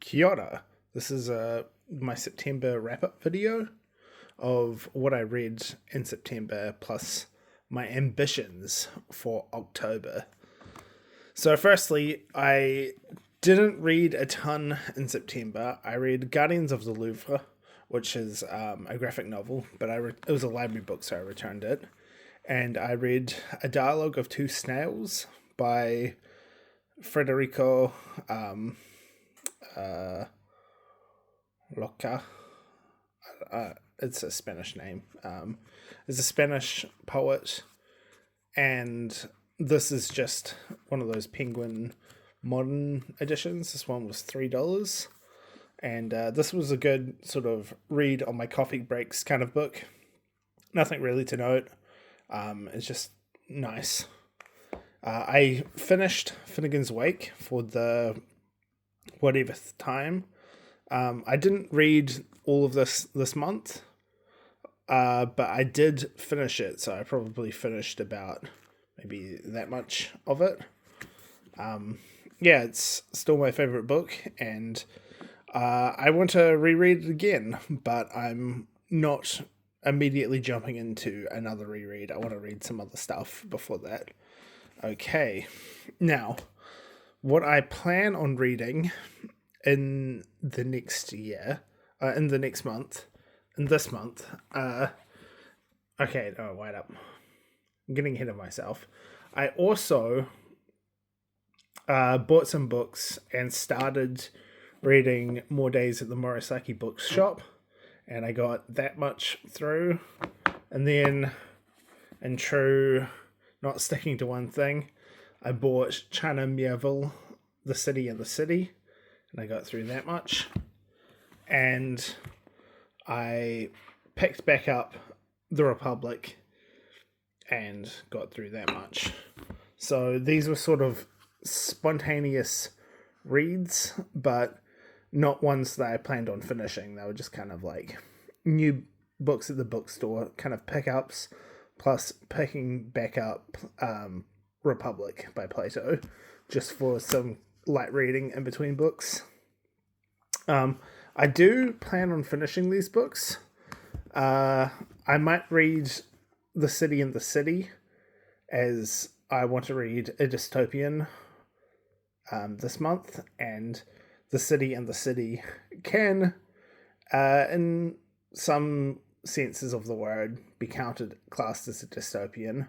Kia ora. This is my September wrap-up video of what I read in September plus my ambitions for October. So firstly, I didn't read a ton in September. I read Guardians of the Louvre, which is a graphic novel, but it was a library book, so I returned it. And I read A Dialogue of Two Snails by Federico Loca. It's a Spanish name. It's a Spanish poet, and this is just one of those Penguin modern editions. This one was $3, and this was a good sort of read on my coffee breaks kind of book. Nothing really to note. It's just nice. I finished Finnegan's Wake for the whatever time. I didn't read all of this month, but I did finish it, so I probably finished about maybe that much of it. Yeah, it's still my favorite book, and I want to reread it again, but I'm not immediately jumping into another reread. I want to read some other stuff before that. Okay, now, what I plan on reading in the next year, in the next month, in this month, okay, no, wait up. I'm getting ahead of myself. I also bought some books and started reading more days at the Murasaki Bookshop, and I got that much through. And then, in true not sticking to one thing, I bought China Miéville, The City and the City, and I got through that much. And I picked back up The Republic and got through that much. So these were sort of spontaneous reads, but not ones that I planned on finishing. They were just kind of like new books at the bookstore, kind of pickups, plus picking back up Republic by Plato, just for some light reading in between books. I do plan on finishing these books. I might read The City and the City, as I want to read a dystopian this month, and The City and the City can, in some senses of the word, be classed as a dystopian.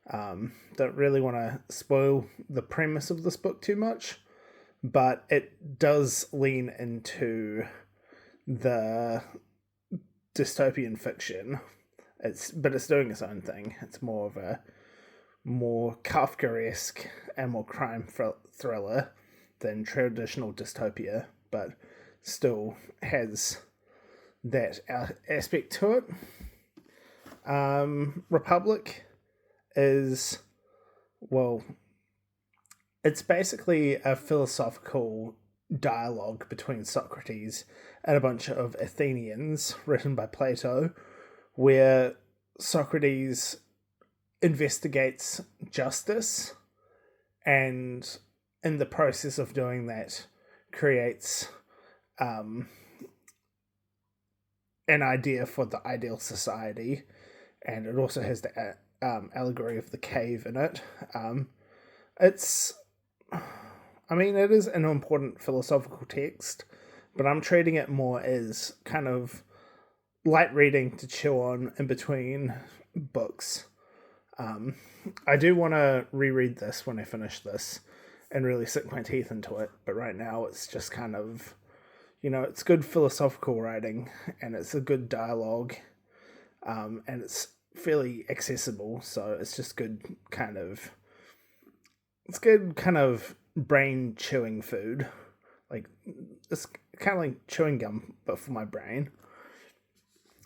Don't really want to spoil the premise of this book too much, but it does lean into the dystopian fiction. It's doing its own thing. It's more of a more Kafkaesque and more crime thriller than traditional dystopia, but still has that aspect to it. Republic is, well, it's basically a philosophical dialogue between Socrates and a bunch of Athenians written by Plato, where Socrates investigates justice, and in the process of doing that creates an idea for the ideal society, and it also has the allegory of the cave in it. It is an important philosophical text, but I'm treating it more as kind of light reading to chew on in between books. I do want to reread this when I finish this and really sink my teeth into it, but right now it's just kind of, it's good philosophical writing, and it's a good dialogue, and it's fairly accessible, so it's just good kind of brain chewing food. Like, it's kind of like chewing gum, but for my brain.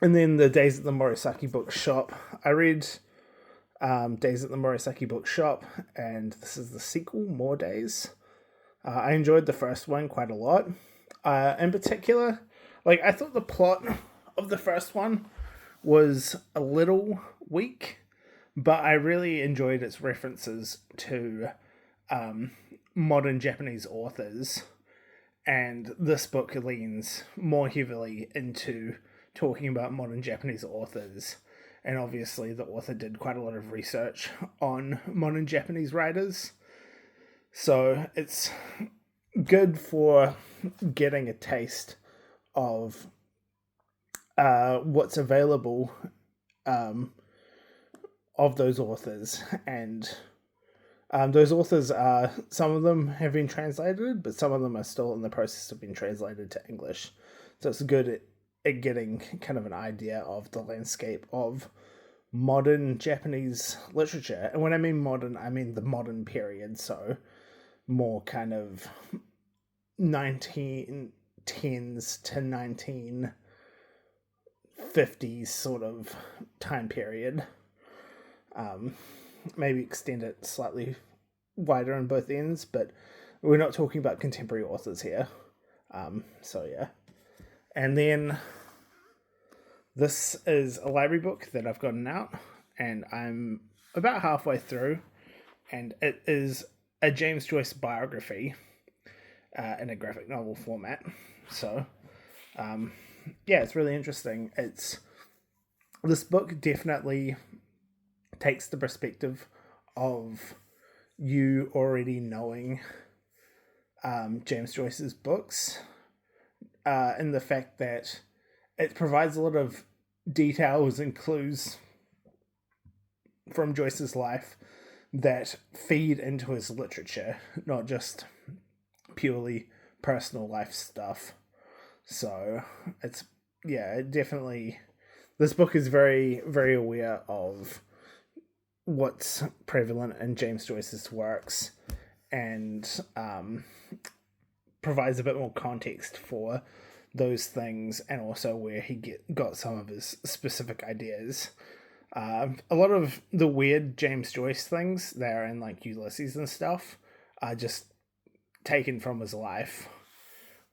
And then the Days at the Murasaki Bookshop. I read Days at the Murasaki Bookshop, and this is the sequel, More Days. I enjoyed the first one quite a lot. In particular, I thought the plot of the first one was a little weak, but I really enjoyed its references to modern Japanese authors, And this book leans more heavily into talking about modern Japanese authors. And obviously, the author did quite a lot of research on modern Japanese writers. So it's good for getting a taste of what's available of those authors. And those authors are, some of them have been translated, but some of them are still in the process of being translated to English. So it's good at getting kind of an idea of the landscape of modern Japanese literature. And when I mean modern, I mean the modern period. So more kind of 1910s to 1950s sort of time period. Maybe extend it slightly wider on both ends, but we're not talking about contemporary authors here. So yeah. And then this is a library book that I've gotten out, and I'm about halfway through, and it is a James Joyce biography in a graphic novel format. So yeah, it's really interesting. This book definitely takes the perspective of you already knowing James Joyce's books, in the fact that it provides a lot of details and clues from Joyce's life that feed into his literature, not just purely personal life stuff. So it's, yeah, it definitely, this book is very, very aware of what's prevalent in James Joyce's works, and provides a bit more context for those things, and also where he got some of his specific ideas. A lot of the weird James Joyce things there in like Ulysses and stuff are just taken from his life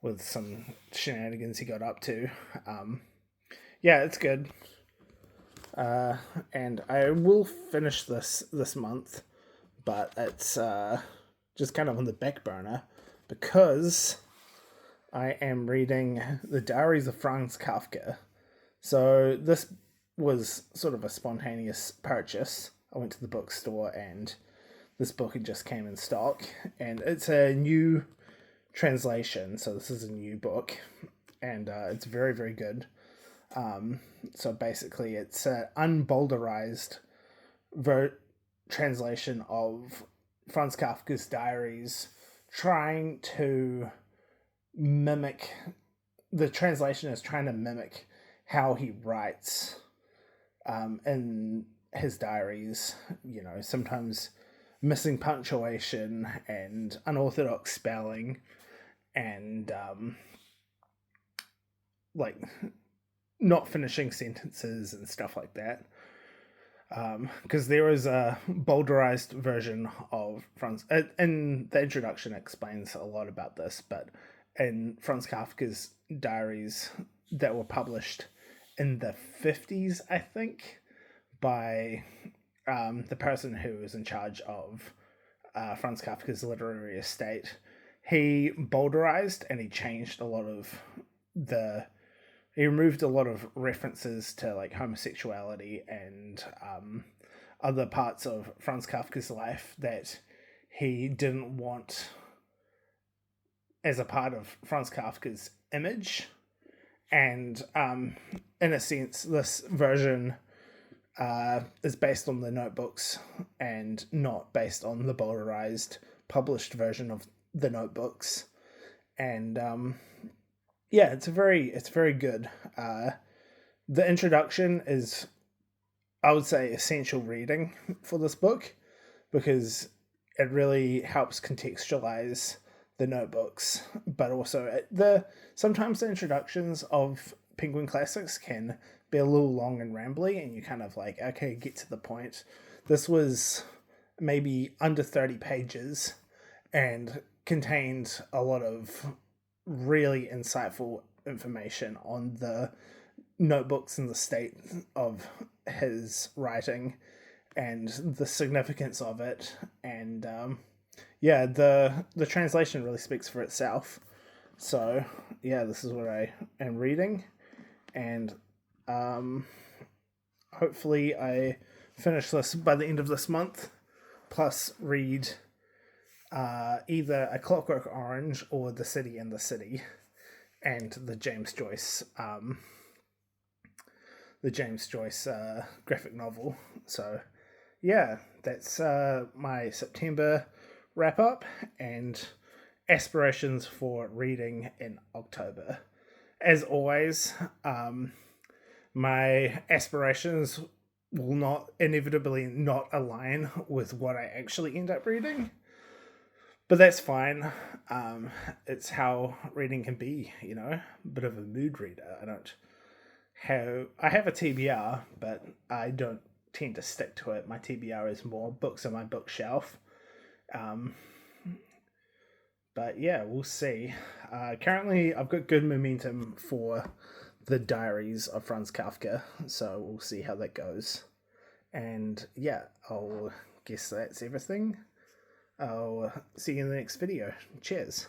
with some shenanigans he got up to. Yeah, it's good. And I will finish this month, but it's just kind of on the back burner because I am reading The Diaries of Franz Kafka. So this was sort of a spontaneous purchase. I went to the bookstore and this book had just came in stock, and it's a new translation, so this is a new book, and it's very, very good. So basically it's an unbolderized translation of Franz Kafka's diaries, trying to mimic, the translation is trying to mimic how he writes in his diaries, you know, sometimes missing punctuation and unorthodox spelling and like not finishing sentences and stuff like that. Because there is a bolderized version of Franz, in the introduction explains a lot about this, but in Franz Kafka's diaries that were published in the 50s, I think, by the person who was in charge of Franz Kafka's literary estate, he bolderized and he changed a lot of he removed a lot of references to like homosexuality and other parts of Franz Kafka's life that he didn't want as a part of Franz Kafka's image. And in a sense, this version is based on the notebooks and not based on the bolderized published version of the notebooks. And yeah, it's very good. The introduction is, I would say, essential reading for this book because it really helps contextualize the notebooks, but also sometimes the introductions of Penguin Classics can be a little long and rambly, and you kind of like, okay, get to the point. This was maybe under 30 pages and contained a lot of really insightful information on the notebooks and the state of his writing and the significance of it. And yeah, the translation really speaks for itself. So yeah, this is what I am reading, and hopefully I finish this by the end of this month. Plus, read either A Clockwork Orange or The City in the City, and the James Joyce graphic novel. So yeah, that's my September wrap up and aspirations for reading in October. As always, my aspirations will not inevitably not align with what I actually end up reading, but that's fine. It's how reading can be, a bit of a mood reader. I have a TBR, but I don't tend to stick to it. My TBR is more books on my bookshelf. But yeah, we'll see. Currently, I've got good momentum for the Diaries of Franz Kafka, so we'll see how that goes. And yeah, I'll guess that's everything. I'll see you in the next video. Cheers.